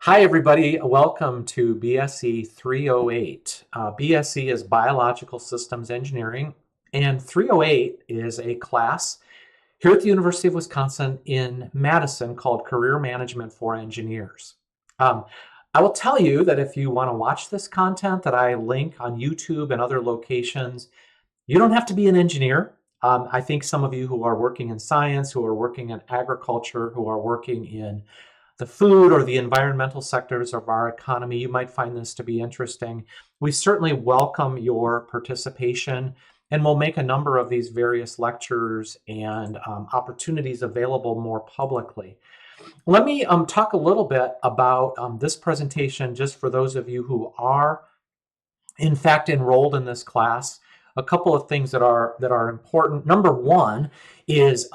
Hi, everybody. Welcome to BSE 308. BSE is Biological Systems Engineering, and 308 is a class here at the University of Wisconsin in Madison called Career Management for Engineers. I will tell you that if you want to watch this content that I link on YouTube and other locations, you don't have to be an engineer. I think some of you who are working in science, who are working in agriculture, who are working in the food or the environmental sectors of our economy, you might find this to be interesting. We certainly welcome your participation, and we'll make a number of these various lectures and opportunities available more publicly. Let me talk a little bit about this presentation, just for those of you who are in fact enrolled in this class. A couple of things that are important. Number one is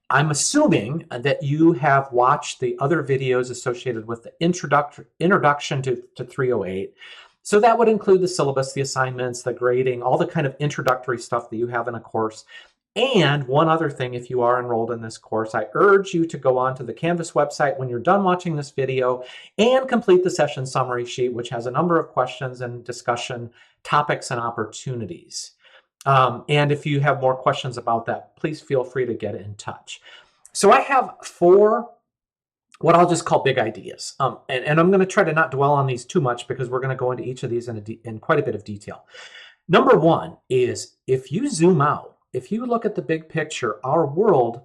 I'm assuming that you have watched the other videos associated with the introduction to 308. So that would include the syllabus, the assignments, the grading, all the kind of introductory stuff that you have in a course. And one other thing, if you are enrolled in this course, I urge you to go on to the Canvas website when you're done watching this video and complete the session summary sheet, which has a number of questions and discussion topics and opportunities. And if you have more questions about that, please feel free to get in touch. So I have four, what I'll just call big ideas. And I'm going to try to not dwell on these too much because we're going to go into each of these in quite a bit of detail. Number one is, if you zoom out, if you look at the big picture, our world,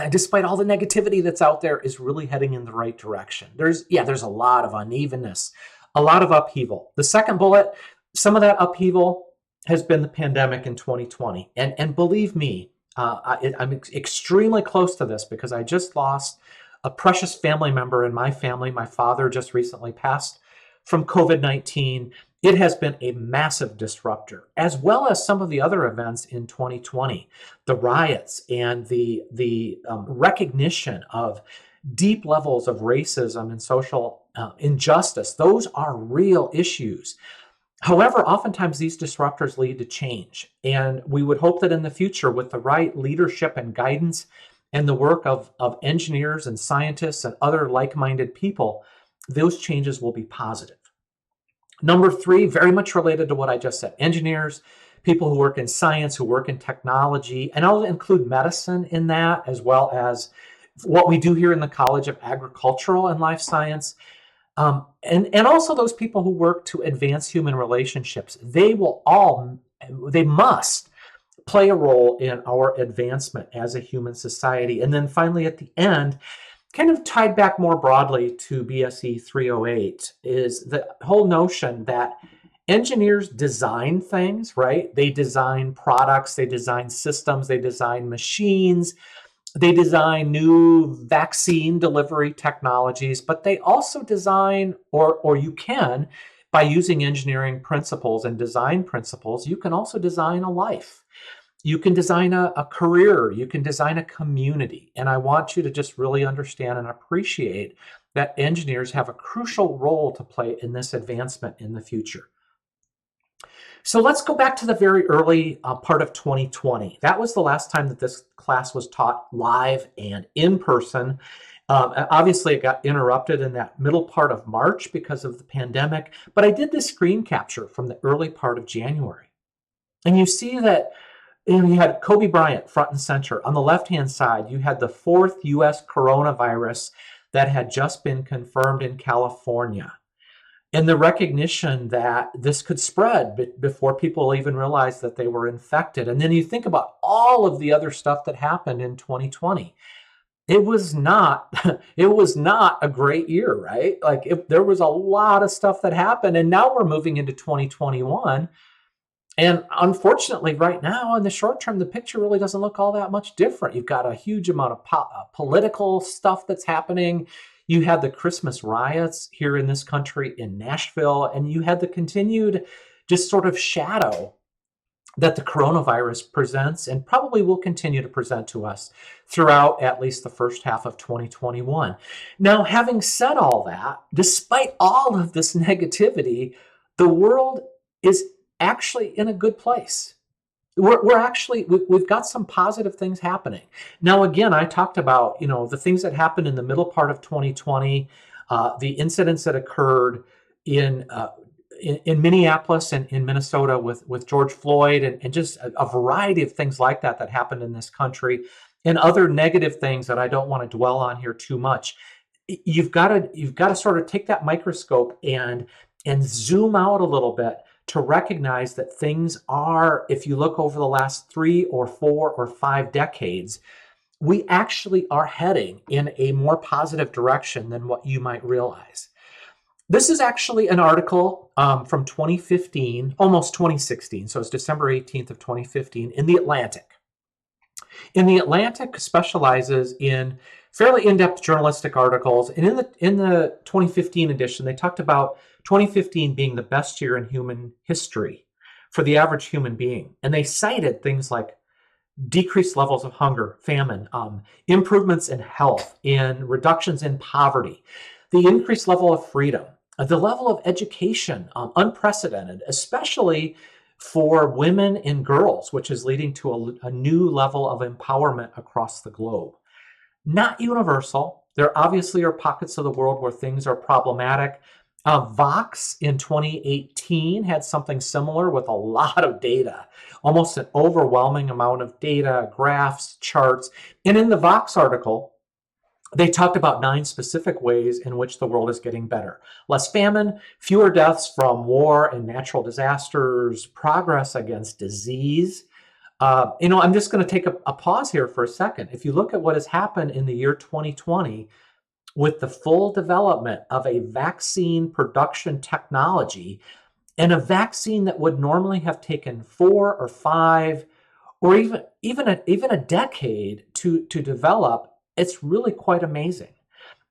despite all the negativity that's out there, is really heading in the right direction. There's a lot of unevenness, a lot of upheaval. The second bullet, some of that upheaval has been the pandemic in 2020. And believe me, I'm extremely close to this because I just lost a precious family member in my family. My father just recently passed from COVID-19. It has been a massive disruptor, as well as some of the other events in 2020, the riots and the recognition of deep levels of racism and social injustice. Those are real issues. However, oftentimes these disruptors lead to change, and we would hope that in the future, with the right leadership and guidance and the work of engineers and scientists and other like-minded people, those changes will be positive. Number three, very much related to what I just said, engineers, people who work in science, who work in technology, and I'll include medicine in that, as well as what we do here in the College of Agricultural and Life Science. And also those people who work to advance human relationships. They must play a role in our advancement as a human society. And then finally, at the end, kind of tied back more broadly to BSE 308, is the whole notion that engineers design things, right? They design products, they design systems, they design machines, they design new vaccine delivery technologies, but they also design, or you can, by using engineering principles and design principles, you can also design a life. You can design a career, you can design a community. And I want you to just really understand and appreciate that engineers have a crucial role to play in this advancement in the future. So let's go back to the very early part of 2020. That was the last time that this class was taught live and in person. Obviously, it got interrupted in that middle part of March because of the pandemic, but I did this screen capture from the early part of January. And you see that you had Kobe Bryant front and center. On the left-hand side, you had the fourth U.S. coronavirus that had just been confirmed in California. And the recognition that this could spread before people even realized that they were infected. And then you think about all of the other stuff that happened in 2020. It was not a great year, right? Like there was a lot of stuff that happened, and now we're moving into 2021. And unfortunately, right now, in the short term, the picture really doesn't look all that much different. You've got a huge amount of political stuff that's happening. You had the Christmas riots here in this country in Nashville, and you had the continued just sort of shadow that the coronavirus presents and probably will continue to present to us throughout at least the first half of 2021. Now, having said all that, despite all of this negativity, the world is actually in a good place. We've got some positive things happening. Now, again, I talked about, the things that happened in the middle part of 2020. the incidents that occurred in in Minneapolis and in Minnesota with George Floyd, and just a variety of things like that that happened in this country, and other negative things that I don't want to dwell on here too much. You've got to sort of take that microscope and zoom out a little bit to recognize that things are, if you look over the last 3 or 4 or 5 decades, we actually are heading in a more positive direction than what you might realize. This is actually an article from 2015, almost 2016. So it's December 18th of 2015 in The Atlantic. And The Atlantic specializes in fairly in-depth journalistic articles. And in the 2015 edition, they talked about 2015 being the best year in human history for the average human being. And they cited things like decreased levels of hunger, famine, improvements in health, in reductions in poverty, the increased level of freedom, the level of education, unprecedented, especially for women and girls, which is leading to a new level of empowerment across the globe. Not universal. There obviously are pockets of the world where things are problematic. Vox in 2018 had something similar with a lot of data, almost an overwhelming amount of data, graphs, charts. And in the Vox article, they talked about 9 specific ways in which the world is getting better. Less famine, fewer deaths from war and natural disasters, progress against disease. I'm just going to take a pause here for a second. If you look at what has happened in the year 2020 with the full development of a vaccine production technology, and a vaccine that would normally have taken 4 or 5 or even a decade to develop, it's really quite amazing.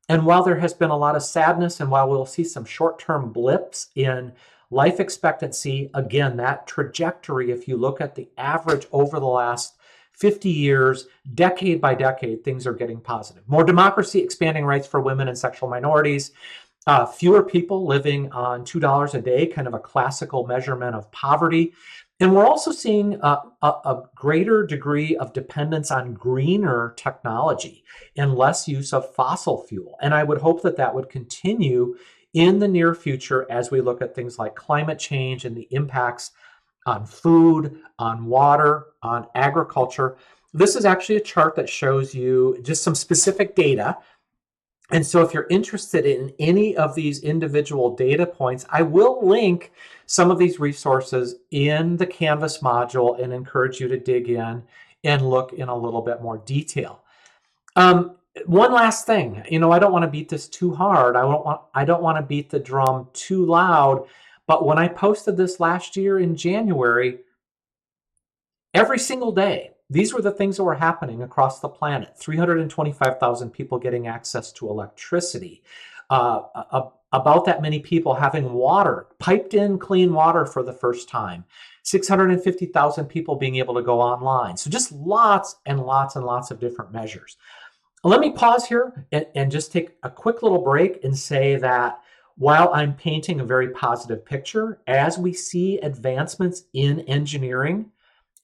And while there has been a lot of sadness, and while we'll see some short-term blips in life expectancy, again, that trajectory, if you look at the average over the last 50 years, decade by decade, things are getting positive. More democracy, expanding rights for women and sexual minorities, fewer people living on $2 a day, kind of a classical measurement of poverty. And we're also seeing a greater degree of dependence on greener technology and less use of fossil fuel. And I would hope that that would continue in the near future as we look at things like climate change and the impacts on food, on water, on agriculture. This is actually a chart that shows you just some specific data. And so if you're interested in any of these individual data points, I will link some of these resources in the Canvas module and encourage you to dig in and look in a little bit more detail. One last thing, I don't want to beat this too hard. I don't want to beat the drum too loud. But when I posted this last year in January, every single day, these were the things that were happening across the planet. 325,000 people getting access to electricity. About that many people having water, piped in clean water for the first time. 650,000 people being able to go online. So just lots and lots and lots of different measures. Let me pause here and just take a quick little break and say that while I'm painting a very positive picture, as we see advancements in engineering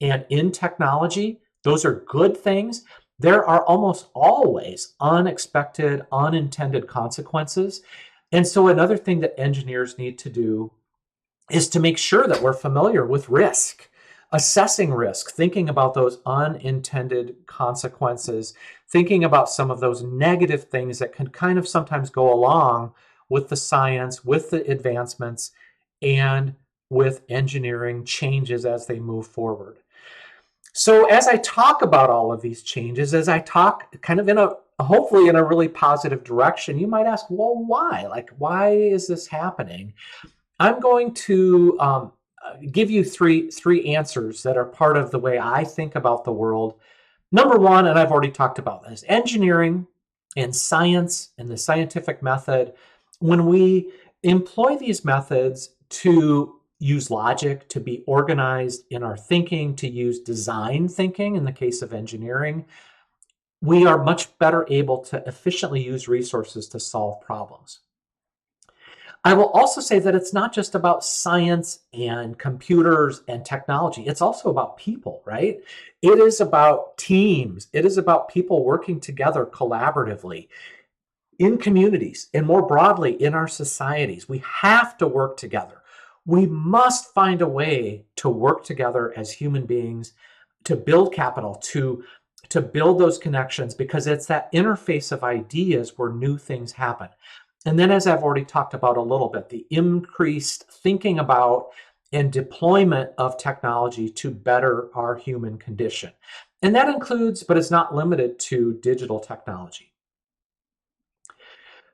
and in technology, those are good things. There are almost always unexpected, unintended consequences. And so another thing that engineers need to do is to make sure that we're familiar with risk, assessing risk, thinking about those unintended consequences, thinking about some of those negative things that can kind of sometimes go along with the science, with the advancements, and with engineering changes as they move forward. So as I talk about all of these changes, as I talk kind of hopefully in a really positive direction, you might ask, well, why? Like, why is this happening? I'm going to give you three answers that are part of the way I think about the world. Number one, and I've already talked about this, engineering and science and the scientific method. When we employ these methods to use logic, to be organized in our thinking, to use design thinking in the case of engineering, we are much better able to efficiently use resources to solve problems. I will also say that it's not just about science and computers and technology. It's also about people, right? It is about teams. It is about people working together collaboratively. in communities and more broadly in our societies. We have to work together. We must find a way to work together as human beings to build capital, to build those connections, because it's that interface of ideas where new things happen. And then, as I've already talked about a little bit, the increased thinking about and deployment of technology to better our human condition. And that includes, but is not limited to, digital technology.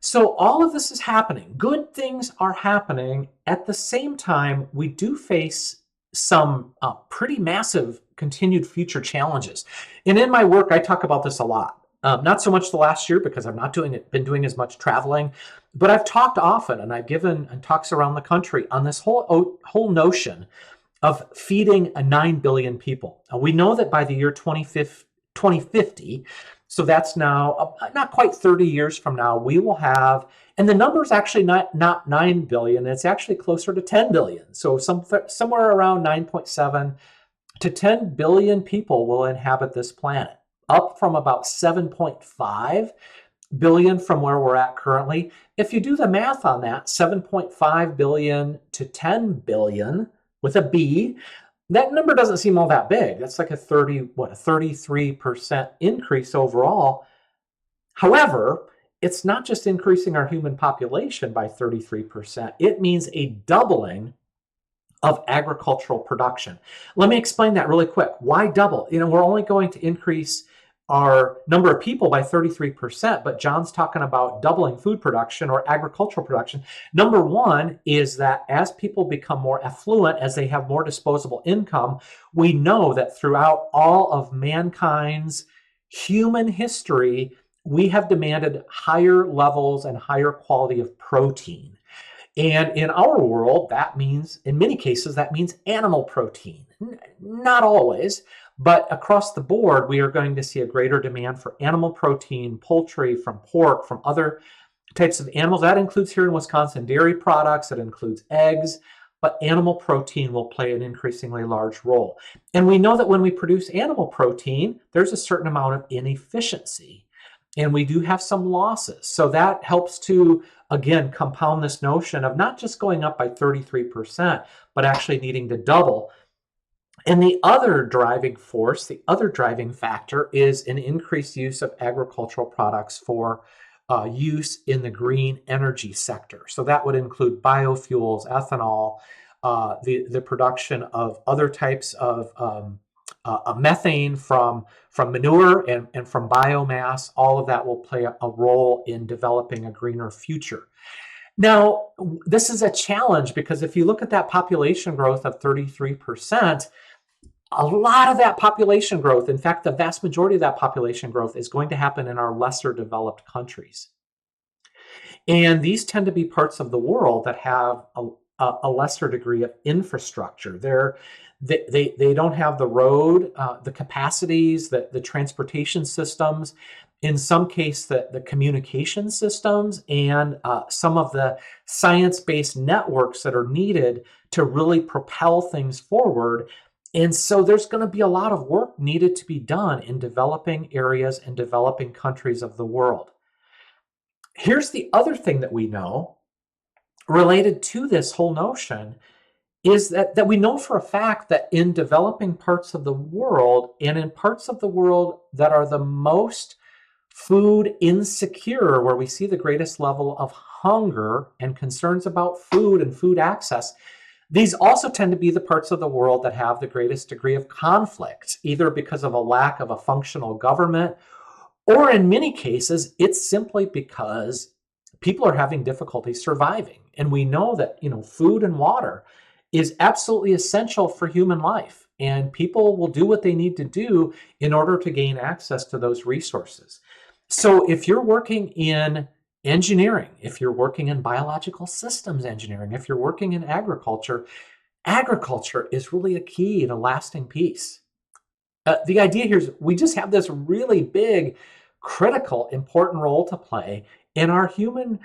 So all of this is happening. Good things are happening. At the same time, we do face some pretty massive continued future challenges. And in my work, I talk about this a lot. Not so much the last year because I've not been doing as much traveling, but I've talked often and I've given talks around the country on this whole notion of feeding 9 billion people. We know that by the year 2050, so that's now not quite 30 years from now, we will have, and the number is actually not 9 billion, it's actually closer to 10 billion. So somewhere around 9.7 to 10 billion people will inhabit this planet, up from about 7.5 billion from where we're at currently. If you do the math on that, 7.5 billion to 10 billion with a B, that number doesn't seem all that big. That's like a 33% increase overall. However, it's not just increasing our human population by 33%. It means a doubling of agricultural production. Let me explain that really quick. Why double? We're only going to increase our number of people by 33%, but John's talking about doubling food production or agricultural production. Number one is that as people become more affluent, as they have more disposable income, we know that throughout all of mankind's human history, we have demanded higher levels and higher quality of protein. And in our world, that means, in many cases, that means animal protein. Not always, but across the board, we are going to see a greater demand for animal protein, poultry, from pork, from other types of animals. That includes here in Wisconsin dairy products, it includes eggs, but animal protein will play an increasingly large role. And we know that when we produce animal protein, there's a certain amount of inefficiency, and we do have some losses. So that helps to, again, compound this notion of not just going up by 33%, but actually needing to double. And the other driving force, the other driving factor is an increased use of agricultural products for use in the green energy sector. So that would include biofuels, ethanol, the production of other types of methane from manure and from biomass. All of that will play a role in developing a greener future. Now, this is a challenge because if you look at that population growth of 33%, a lot of that population growth, in fact, the vast majority of that population growth is going to happen in our lesser developed countries. And these tend to be parts of the world that have a lesser degree of infrastructure. They don't have the road, the capacities, the transportation systems, in some case the communication systems, and some of the science-based networks that are needed to really propel things forward. And so there's going to be a lot of work needed to be done in developing areas and developing countries of the world. Here's the other thing that we know related to this whole notion is that we know for a fact that in developing parts of the world and in parts of the world that are the most food insecure, where we see the greatest level of hunger and concerns about food and food access, these also tend to be the parts of the world that have the greatest degree of conflict, either because of a lack of a functional government, or in many cases, it's simply because people are having difficulty surviving. And we know that, food and water is absolutely essential for human life. And people will do what they need to do in order to gain access to those resources. So if you're working in engineering, if you're working in biological systems engineering, if you're working in agriculture, agriculture is really a key to lasting peace. The idea here is we just have this really big, critical, important role to play in our human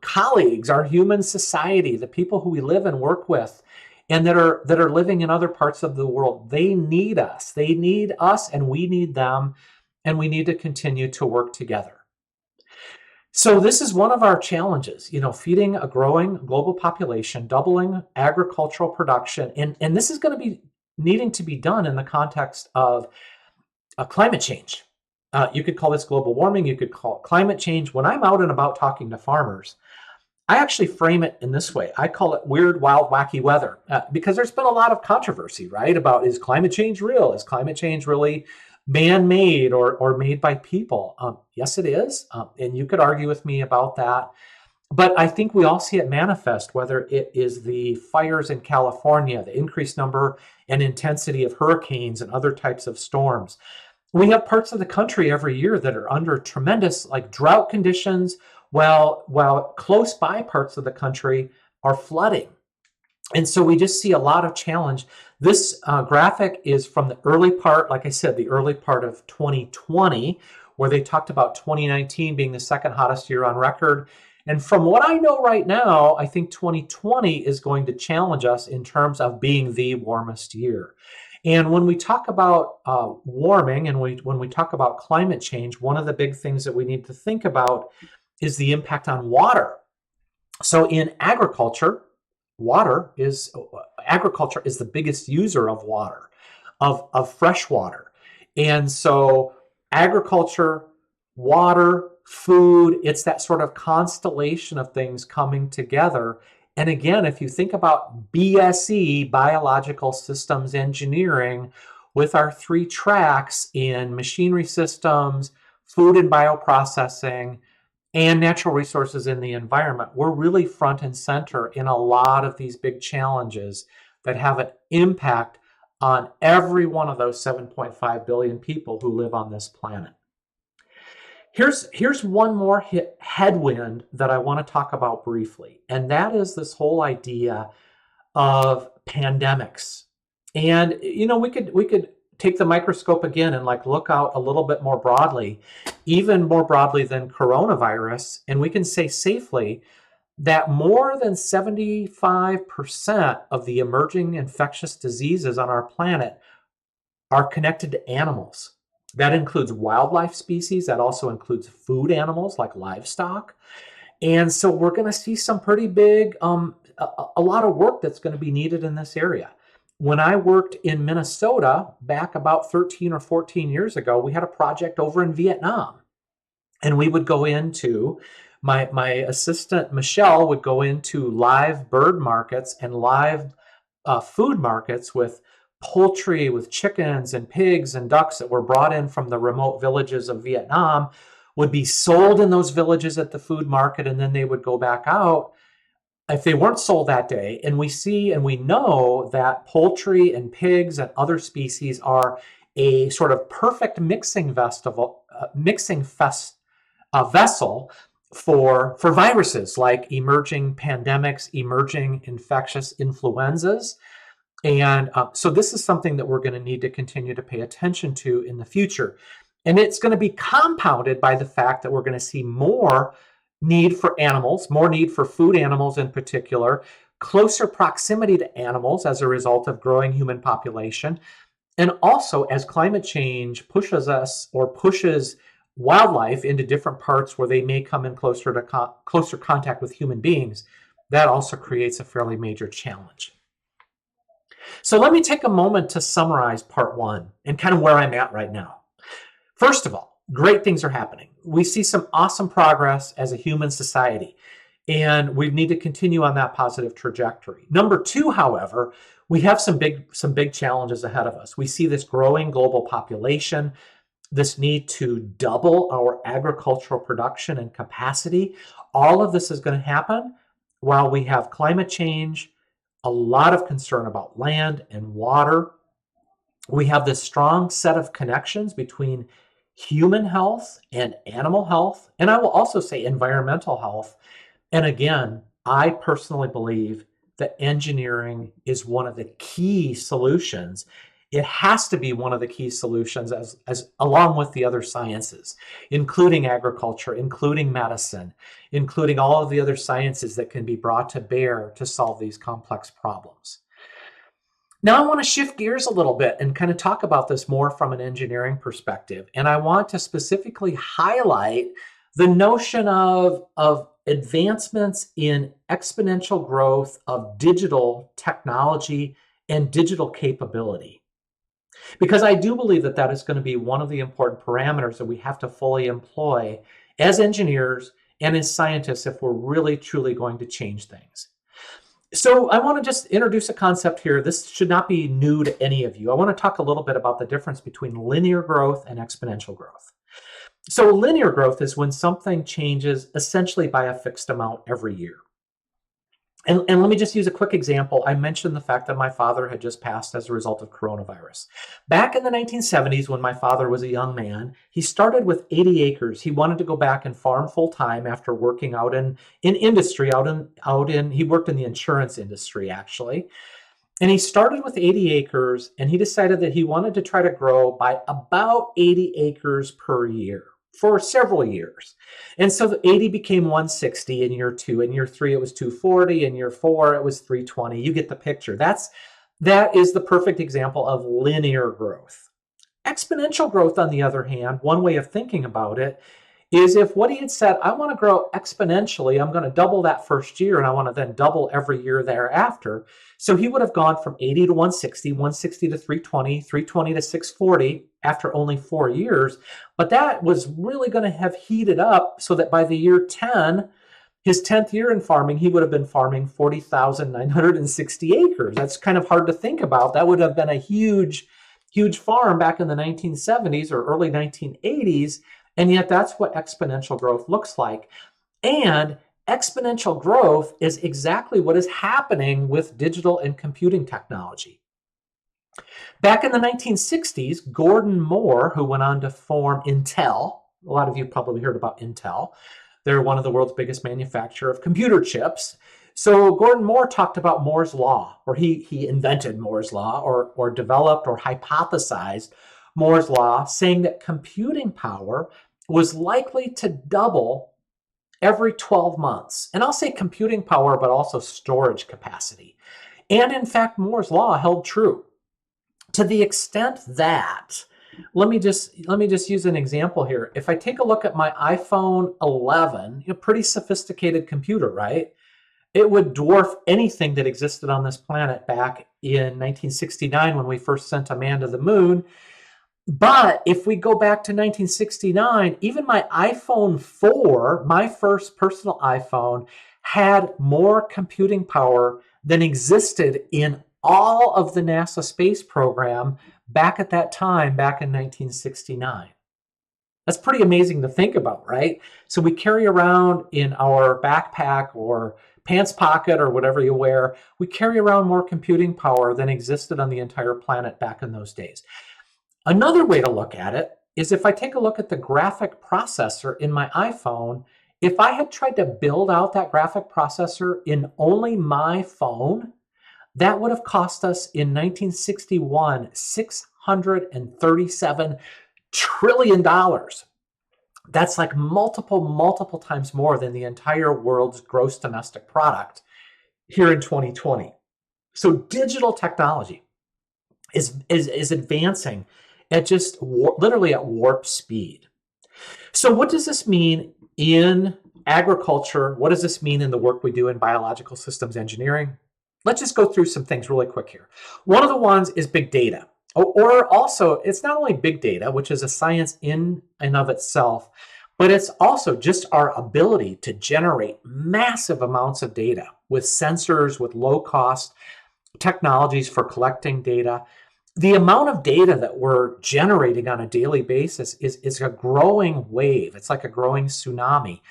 colleagues, our human society, the people who we live and work with, and that are living in other parts of the world. They need us. They need us, and we need them, and we need to continue to work together. So this is one of our challenges, feeding a growing global population, doubling agricultural production, and this is going to be needing to be done in the context of climate change. You could call this global warming, you could call it climate change. When I'm out and about talking to farmers, I actually frame it in this way. I call it weird, wild, wacky weather because there's been a lot of controversy, right? About, is climate change real? Is climate change really man-made or made by people? Yes, it is. And you could argue with me about that. But I think we all see it manifest, whether it is the fires in California, the increased number and intensity of hurricanes and other types of storms. We have parts of the country every year that are under tremendous drought conditions, while close by parts of the country are flooding. And so we just see a lot of challenge. This graphic is from the early part, like I said, the early part of 2020, where they talked about 2019 being the second hottest year on record. And from what I know right now, I think 2020 is going to challenge us in terms of being the warmest year. And when we talk about warming and when we talk about climate change, one of the big things that we need to think about is the impact on water. So in agriculture is the biggest user of water, of fresh water. And so agriculture, water, food, it's that sort of constellation of things coming together. And again, if you think about BSE, Biological Systems Engineering, with our 3 tracks in machinery systems, food and bioprocessing, and natural resources in the environment, we're really front and center in a lot of these big challenges that have an impact on every one of those 7.5 billion people who live on this planet. Here's one more headwind that I want to talk about briefly, and that is this whole idea of pandemics. And we could take the microscope again and look out a little bit more broadly, even more broadly than coronavirus, and we can say safely that more than 75% of the emerging infectious diseases on our planet are connected to animals. That includes wildlife species. That also includes food animals like livestock. And so we're going to see some pretty big, a lot of work that's going to be needed in this area. When I worked in Minnesota back about 13 or 14 years ago, we had a project over in Vietnam. And we would go into, my assistant, Michelle, would go into live bird markets and live food markets with poultry, with chickens and pigs and ducks that were brought in from the remote villages of Vietnam, would be sold in those villages at the food market, and then they would go back out if they weren't sold that day. And we see and we know that poultry and pigs and other species are a sort of perfect mixing vessel for viruses like emerging pandemics, emerging infectious influenzas. And so this is something that we're going to need to continue to pay attention to in the future. And it's going to be compounded by the fact that we're going to see more need for animals, more need for food animals in particular, closer proximity to animals as a result of growing human population. And also, as climate change pushes us or pushes wildlife into different parts where they may come in closer contact with human beings, that also creates a fairly major challenge. So let me take a moment to summarize part 1 and kind of where I'm at right now. First of all, great things are happening. We see some awesome progress as a human society, and we need to continue on that positive trajectory. Number 2, however, we have some big challenges ahead of us. We see this growing global population, this need to double our agricultural production and capacity. All of this is going to happen while we have climate change, a lot of concern about land and water. We have this strong set of connections between human health and animal health, and I will also say environmental health. And again, I personally believe that engineering is one of the key solutions. It has to be one of the key solutions as along with the other sciences, including agriculture, including medicine, including all of the other sciences that can be brought to bear to solve these complex problems. Now I want to shift gears a little bit and kind of talk about this more from an engineering perspective. And I want to specifically highlight The notion of advancements in exponential growth of digital technology and digital capability. Because I do believe that that is going to be one of the important parameters that we have to fully employ as engineers and as scientists if we're really truly going to change things. So I want to just introduce a concept here. This should not be new to any of you. I want to talk a little bit about the difference between linear growth and exponential growth. So linear growth is when something changes essentially by a fixed amount every year. And let me just use a quick example. I mentioned the fact that my father had just passed as a result of coronavirus. Back in the 1970s, when my father was a young man, he started with 80 acres. He wanted to go back and farm full time after working out in industry, he worked in the insurance industry actually. And he started with 80 acres and he decided that he wanted to try to grow by about 80 acres per year for several years. And so the 80 became 160 in year 2. In year 3, it was 240. In year 4, it was 320. You get the picture. That is the perfect example of linear growth. Exponential growth, on the other hand, one way of thinking about it is if what he had said, I want to grow exponentially, I'm going to double that first year, and I want to then double every year thereafter. So he would have gone from 80 to 160, 160 to 320, 320 to 640 after only 4 years. But that was really going to have heated up so that by the year 10, his 10th year in farming, he would have been farming 40,960 acres. That's kind of hard to think about. That would have been a huge, huge farm back in the 1970s or early 1980s. And yet that's what exponential growth looks like. And exponential growth is exactly what is happening with digital and computing technology. Back in the 1960s, Gordon Moore, who went on to form Intel, a lot of you probably heard about Intel. They're one of the world's biggest manufacturer of computer chips. So Gordon Moore talked about Moore's Law, or he invented Moore's Law, or developed or hypothesized Moore's Law, saying that computing power was likely to double every 12 months. And I'll say computing power, but also storage capacity. And in fact, Moore's Law held true to the extent that, let me just use an example here. If I take a look at my iPhone 11, pretty sophisticated computer, right? It would dwarf anything that existed on this planet back in 1969 when we first sent a man to the moon. But if we go back to 1969, even my iPhone 4, my first personal iPhone, had more computing power than existed in all of the NASA space program back at that time, back in 1969. That's pretty amazing to think about, right? So we carry around in our backpack or pants pocket or whatever you wear, we carry around more computing power than existed on the entire planet back in those days. Another way to look at it is if I take a look at the graphic processor in my iPhone, if I had tried to build out that graphic processor in only my phone, that would have cost us in 1961 $637 trillion. That's like multiple times more than the entire world's gross domestic product here in 2020. So digital technology is advancing at just literally at warp speed. So what does this mean in agriculture? What does this mean in the work we do in biological systems engineering? Let's just go through some things really quick here. One of the ones is big data. Or also, it's not only big data, which is a science in and of itself, but it's also just our ability to generate massive amounts of data with sensors, with low-cost technologies for collecting data. The amount of data that we're generating on a daily basis is a growing wave. It's like a growing tsunami.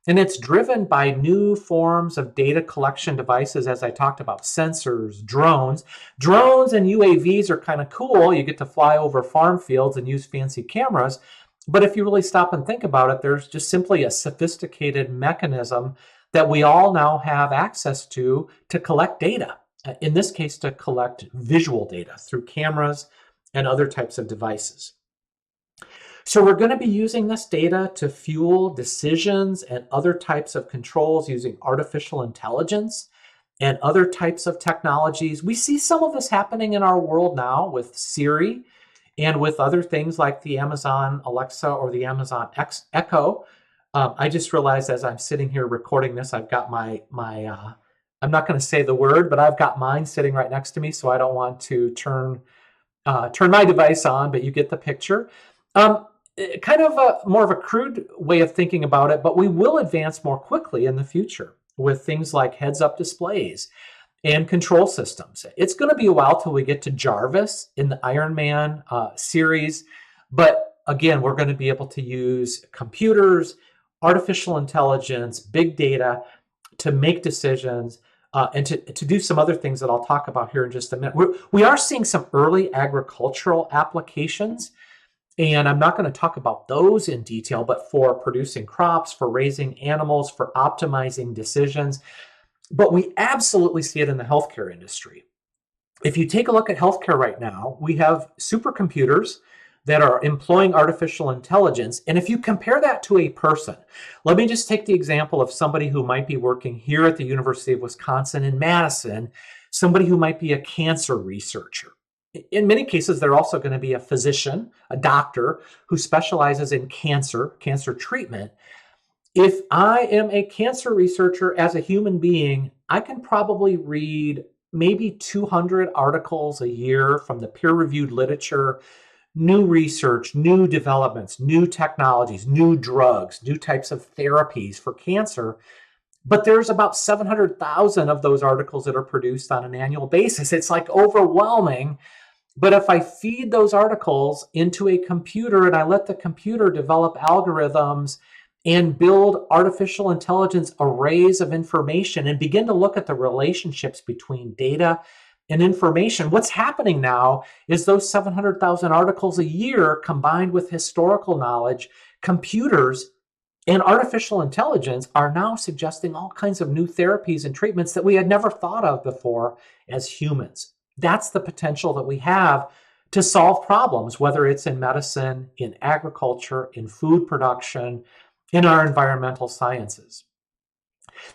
And it's driven by new forms of data collection devices, as I talked about, sensors, drones. Drones and UAVs are kind of cool. You get to fly over farm fields and use fancy cameras. But if you really stop and think about it, there's just simply a sophisticated mechanism that we all now have access to collect data. In this case, to collect visual data through cameras and other types of devices. So we're going to be using this data to fuel decisions and other types of controls using artificial intelligence and other types of technologies. We see some of this happening in our world now with Siri and with other things like the Amazon Alexa or the Amazon Echo. I just realized as I'm sitting here recording this, I've got I'm not going to say the word, but I've got mine sitting right next to me, so I don't want to turn my device on, but you get the picture. Kind of more of a crude way of thinking about it, but we will advance more quickly in the future with things like heads-up displays and control systems. It's going to be a while till we get to Jarvis in the Iron Man series, but again, we're going to be able to use computers, artificial intelligence, big data to make decisions and to do some other things that I'll talk about here in just a minute. We are seeing some early agricultural applications, and I'm not going to talk about those in detail, but for producing crops, for raising animals, for optimizing decisions. But we absolutely see it in the healthcare industry. If you take a look at healthcare right now, we have supercomputers that are employing artificial intelligence. And if you compare that to a person, let me just take the example of somebody who might be working here at the University of Wisconsin in Madison, somebody who might be a cancer researcher. In many cases, they're also going to be a physician, a doctor who specializes in cancer treatment. If I am a cancer researcher as a human being, I can probably read maybe 200 articles a year from the peer-reviewed literature, new research, new developments, new technologies, new drugs, new types of therapies for cancer. But there's about 700,000 of those articles that are produced on an annual basis. It's like overwhelming. But if I feed those articles into a computer and I let the computer develop algorithms and build artificial intelligence arrays of information and begin to look at the relationships between data and information, what's happening now is those 700,000 articles a year combined with historical knowledge, computers and artificial intelligence are now suggesting all kinds of new therapies and treatments that we had never thought of before as humans. That's the potential that we have to solve problems, whether it's in medicine, in agriculture, in food production, in our environmental sciences.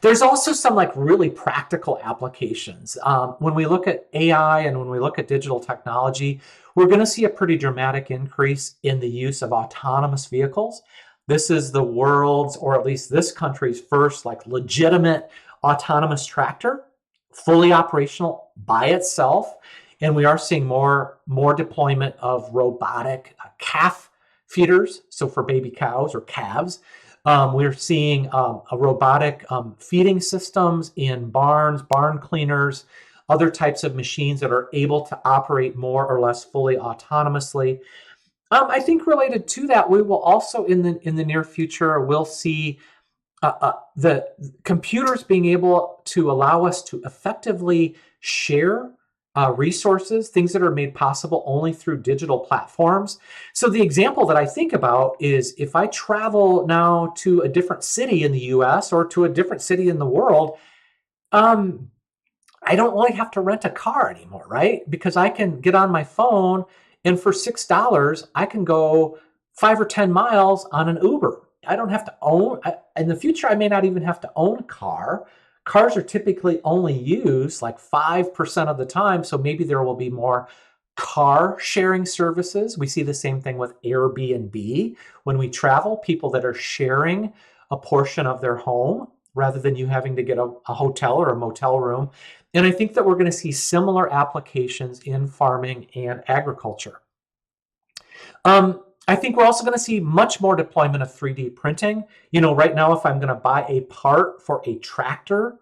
There's also some like really practical applications. When we look at AI and when we look at digital technology, we're going to see a pretty dramatic increase in the use of autonomous vehicles. This is the world's, or at least this country's first like legitimate autonomous tractor, fully operational by itself. And we are seeing more deployment of robotic calf feeders, so for baby cows or calves. We're seeing a robotic feeding systems in barns, barn cleaners, other types of machines that are able to operate more or less fully autonomously. I think related to that, we will also in the near future, we'll see the computers being able to allow us to effectively share resources, things that are made possible only through digital platforms. So the example that I think about is if I travel now to a different city in the US or to a different city in the world, I don't really have to rent a car anymore, right? Because I can get on my phone and for $6, I can go 5 or 10 miles on an Uber. I don't have to own, in the future, I may not even have to own a car. Cars are typically only used like 5% of the time, so maybe there will be more car sharing services. We see the same thing with Airbnb. When we travel, people that are sharing a portion of their home rather than you having to get a hotel or a motel room. And I think that we're going to see similar applications in farming and agriculture. I think we're also going to see much more deployment of 3D printing. You know, right now, if I'm going to buy a part for a tractor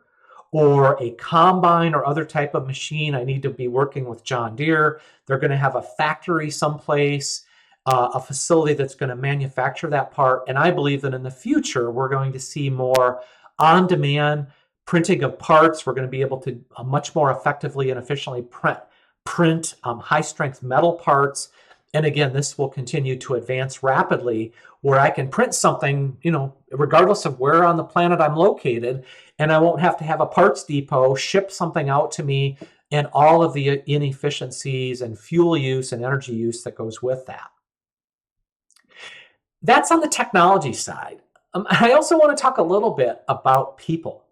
or a combine or other type of machine, I need to be working with John Deere. They're going to have a factory someplace, a facility that's going to manufacture that part. And I believe that in the future, we're going to see more on-demand printing of parts. We're going to be able to much more effectively and efficiently print high-strength metal parts. And again, this will continue to advance rapidly where I can print something, you know, regardless of where on the planet I'm located, and I won't have to have a parts depot ship something out to me and all of the inefficiencies and fuel use and energy use that goes with that. That's on the technology side. I also want to talk a little bit about people.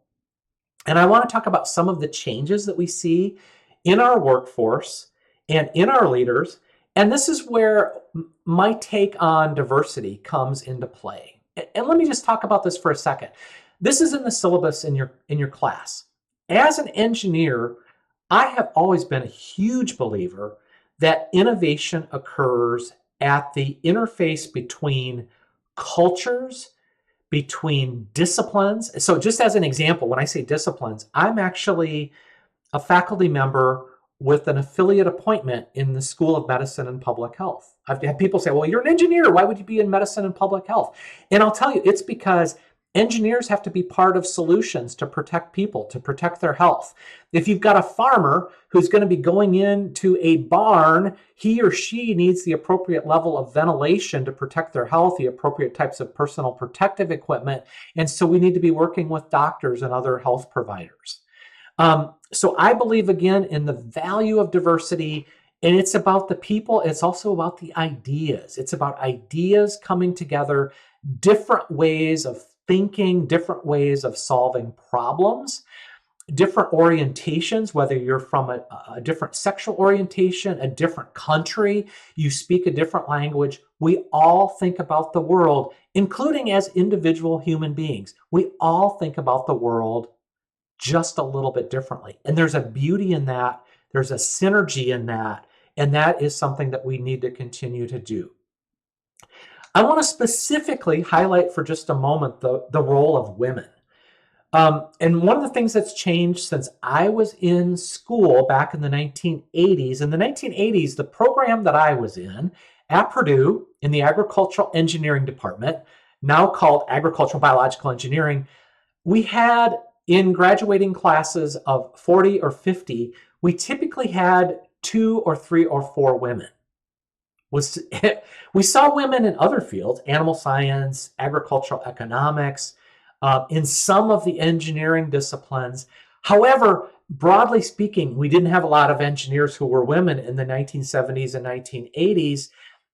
And I want to talk about some of the changes that we see in our workforce and in our leaders. And this is where my take on diversity comes into play. And let me just talk about this for a second. This is in the syllabus in your class. As an engineer, I have always been a huge believer that innovation occurs at the interface between cultures, between disciplines. So just as an example, when I say disciplines, I'm actually a faculty member with an affiliate appointment in the School of Medicine and Public Health. I've had people say, well, you're an engineer. Why would you be in medicine and public health? And I'll tell you, it's because engineers have to be part of solutions to protect people, to protect their health. If you've got a farmer who's going to be going into a barn, he or she needs the appropriate level of ventilation to protect their health, the appropriate types of personal protective equipment. And so we need to be working with doctors and other health providers. So I believe, again, in the value of diversity, and it's about the people. It's also about the ideas. It's about ideas coming together, different ways of thinking, different ways of solving problems, different orientations, whether you're from a different sexual orientation, a different country, you speak a different language. We all think about the world, including as individual human beings. We all think about the world just a little bit differently. And there's a beauty in that. There's a synergy in that. And that is something that we need to continue to do. I want to specifically highlight for just a moment the role of women. And one of the things that's changed since I was in school back in the 1980s, the program that I was in at Purdue in the agricultural engineering department, now called agricultural biological engineering, we had in graduating classes of 40 or 50, we typically had 2 or 3 or 4 women. We saw women in other fields, animal science, agricultural economics, in some of the engineering disciplines. However, broadly speaking, we didn't have a lot of engineers who were women in the 1970s and 1980s.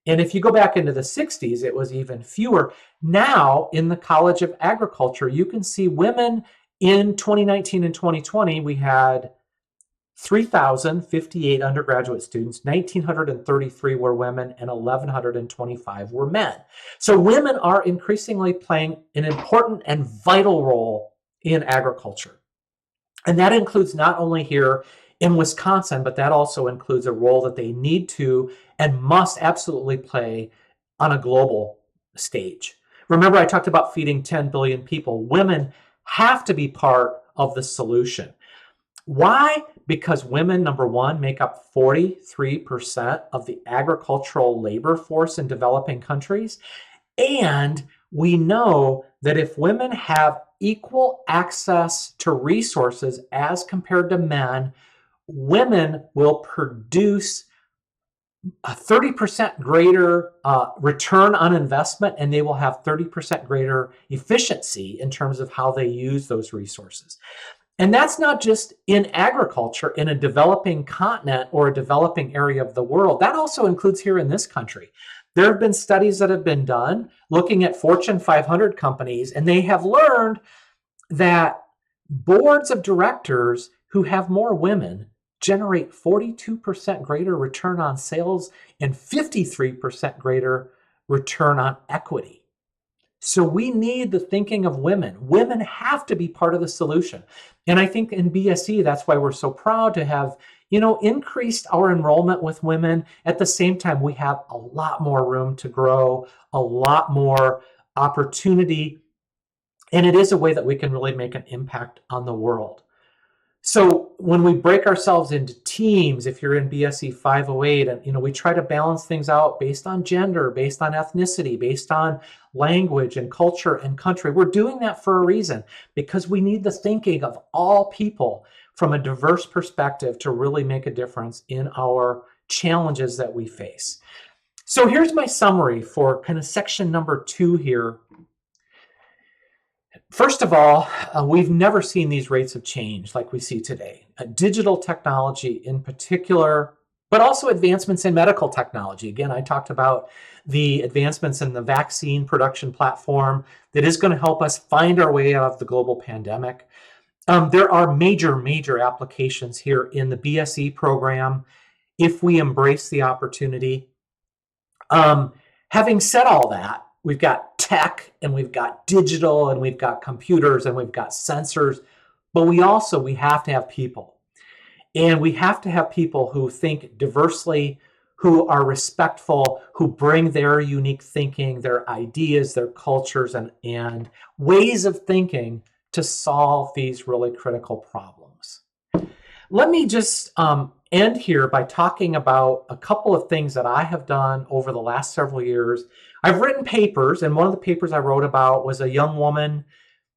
And if you go back into the 60s, it was even fewer. Now, in the College of Agriculture, you can see women. In 2019 and 2020, we had 3,058 undergraduate students, 1,933 were women, and 1,125 were men. So women are increasingly playing an important and vital role in agriculture. And that includes not only here in Wisconsin, but that also includes a role that they need to and must absolutely play on a global stage. Remember, I talked about feeding 10 billion people. Women have to be part of the solution. Why? Because women, number one, make up 43% of the agricultural labor force in developing countries. And we know that if women have equal access to resources as compared to men, women will produce a 30% greater return on investment, and they will have 30% greater efficiency in terms of how they use those resources. And that's not just in agriculture in a developing continent or a developing area of the world. That also includes here in this country. There have been studies that have been done looking at Fortune 500 companies, and they have learned that boards of directors who have more women generate 42% greater return on sales and 53% greater return on equity. So we need the thinking of women. Women have to be part of the solution. And I think in BSE, that's why we're so proud to have, increased our enrollment with women. At the same time, we have a lot more room to grow, a lot more opportunity. And it is a way that we can really make an impact on the world. So when we break ourselves into teams, if you're in BSE 508, and we try to balance things out based on gender, based on ethnicity, based on language and culture and country, we're doing that for a reason, because we need the thinking of all people from a diverse perspective to really make a difference in our challenges that we face. So here's my summary for kind of section number 2 here. First of all, we've never seen these rates of change like we see today. Digital technology in particular, but also advancements in medical technology. Again, I talked about the advancements in the vaccine production platform that is going to help us find our way out of the global pandemic. There are major applications here in the BSE program if we embrace the opportunity. Having said all that, we've got tech, and we've got digital, and we've got computers, and we've got sensors, but we have to have people. And we have to have people who think diversely, who are respectful, who bring their unique thinking, their ideas, their cultures, and ways of thinking to solve these really critical problems. Let me just end here by talking about a couple of things that I have done over the last several years. I've written papers, and one of the papers I wrote about was a young woman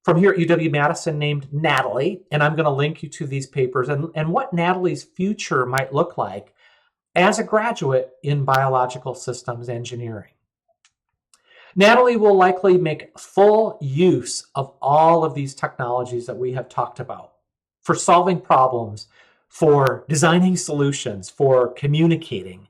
from here at UW-Madison named Natalie, and I'm going to link you to these papers and what Natalie's future might look like as a graduate in biological systems engineering. Natalie will likely make full use of all of these technologies that we have talked about for solving problems, for designing solutions, for communicating,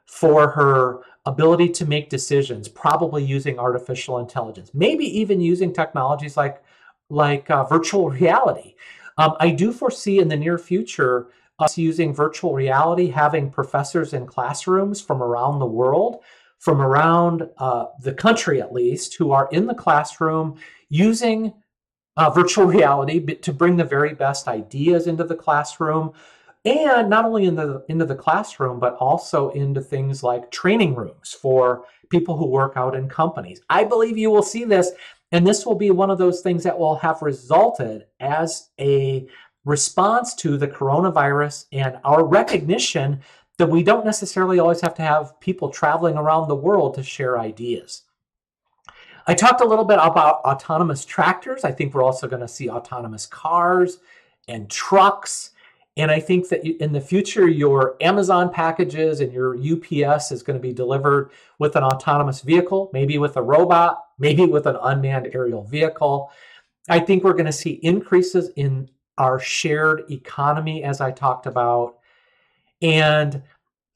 for her ability to make decisions, probably using artificial intelligence, maybe even using technologies like virtual reality. I do foresee in the near future us using virtual reality, having professors in classrooms from around the world, from around the country at least, who are in the classroom using virtual reality to bring the very best ideas into the classroom, and not only into the classroom, but also into things like training rooms for people who work out in companies. I believe you will see this, and this will be one of those things that will have resulted as a response to the coronavirus and our recognition that we don't necessarily always have to have people traveling around the world to share ideas. I talked a little bit about autonomous tractors. I think we're also going to see autonomous cars and trucks. And I think that in the future, your Amazon packages and your UPS is going to be delivered with an autonomous vehicle, maybe with a robot, maybe with an unmanned aerial vehicle. I think we're going to see increases in our shared economy, as I talked about. And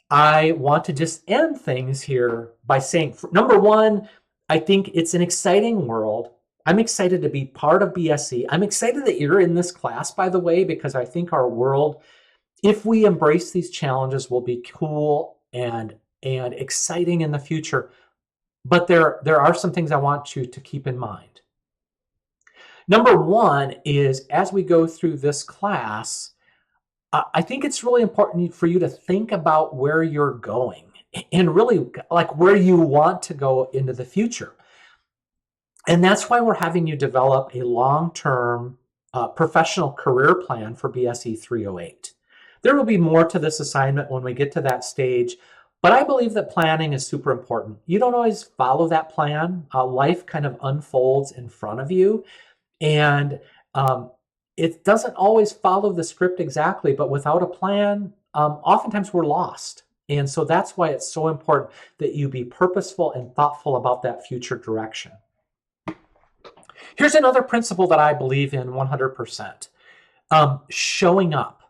I want to just end things here by saying, number one, I think it's an exciting world. I'm excited to be part of BSE. I'm excited that you're in this class, by the way, because I think our world, if we embrace these challenges, will be cool and exciting in the future. But there are some things I want you to keep in mind. Number one is, as we go through this class, I think it's really important for you to think about where you're going and really like where you want to go into the future. And that's why we're having you develop a long-term professional career plan for BSE 308. There will be more to this assignment when we get to that stage, but I believe that planning is super important. You don't always follow that plan. Life kind of unfolds in front of you, and it doesn't always follow the script exactly, but without a plan, oftentimes we're lost. And so that's why it's so important that you be purposeful and thoughtful about that future direction. Here's another principle that I believe in 100%. Showing up.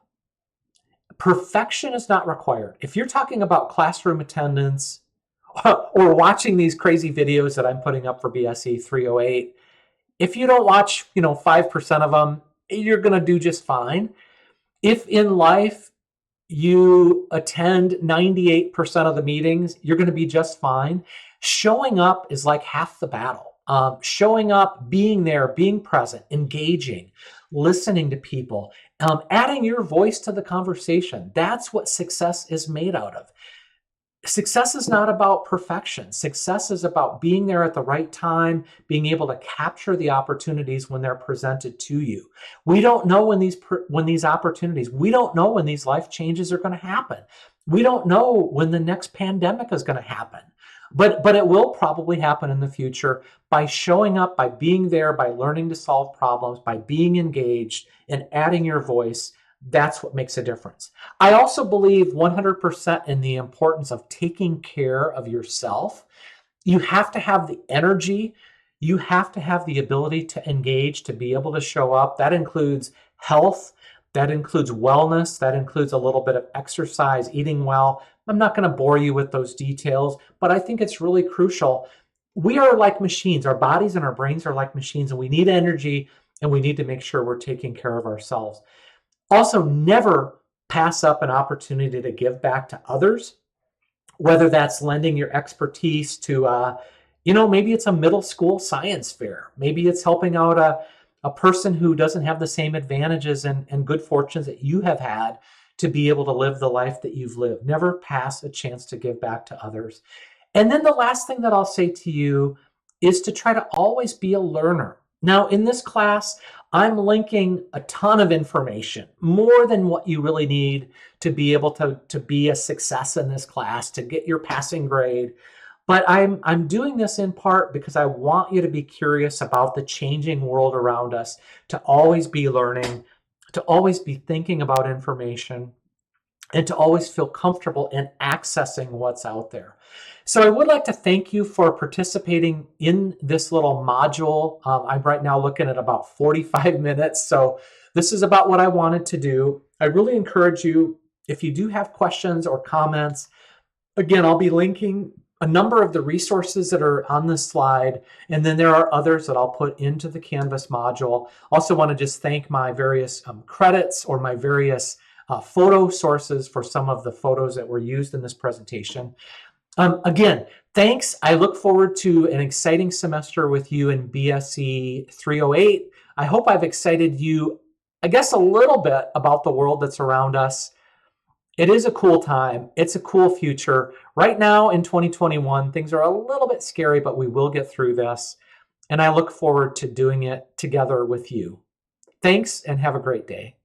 Perfection is not required. If you're talking about classroom attendance or watching these crazy videos that I'm putting up for BSE 308, if you don't watch, 5% of them, you're going to do just fine. If in life you attend 98% of the meetings, you're going to be just fine. Showing up is like half the battle. Showing up, being there, being present, engaging, listening to people, adding your voice to the conversation. That's what success is made out of. Success is not about perfection. Success is about being there at the right time, being able to capture the opportunities when they're presented to you. We don't know when these opportunities, we don't know when these life changes are going to happen. We don't know when the next pandemic is going to happen. But it will probably happen in the future by showing up, by being there, by learning to solve problems, by being engaged and adding your voice. That's what makes a difference. I also believe 100% in the importance of taking care of yourself. You have to have the energy. You have to have the ability to engage, to be able to show up. That includes health. That includes wellness. That includes a little bit of exercise, eating well. I'm not going to bore you with those details, but I think it's really crucial. We are like machines. Our bodies and our brains are like machines, and we need energy, and we need to make sure we're taking care of ourselves. Also, never pass up an opportunity to give back to others, whether that's lending your expertise to Maybe it's a middle school science fair. Maybe it's helping out a person who doesn't have the same advantages and good fortunes that you have had to be able to live the life that you've lived. Never pass a chance to give back to others. And then the last thing that I'll say to you is to try to always be a learner. Now, in this class, I'm linking a ton of information, more than what you really need to be able to be a success in this class, to get your passing grade. But I'm doing this in part because I want you to be curious about the changing world around us, to always be learning, to always be thinking about information, and to always feel comfortable in accessing what's out there. So I would like to thank you for participating in this little module. I'm right now looking at about 45 minutes. So this is about what I wanted to do. I really encourage you, if you do have questions or comments, again, I'll be linking a number of the resources that are on this slide, and then there are others that I'll put into the Canvas module. Also want to just thank my various credits or my various photo sources for some of the photos that were used in this presentation. Again, thanks. I look forward to an exciting semester with you in BSE 308. I hope I've excited you, I guess, a little bit about the world that's around us. It is a cool time. It's a cool future. Right now in 2021, things are a little bit scary, but we will get through this. And I look forward to doing it together with you. Thanks and have a great day.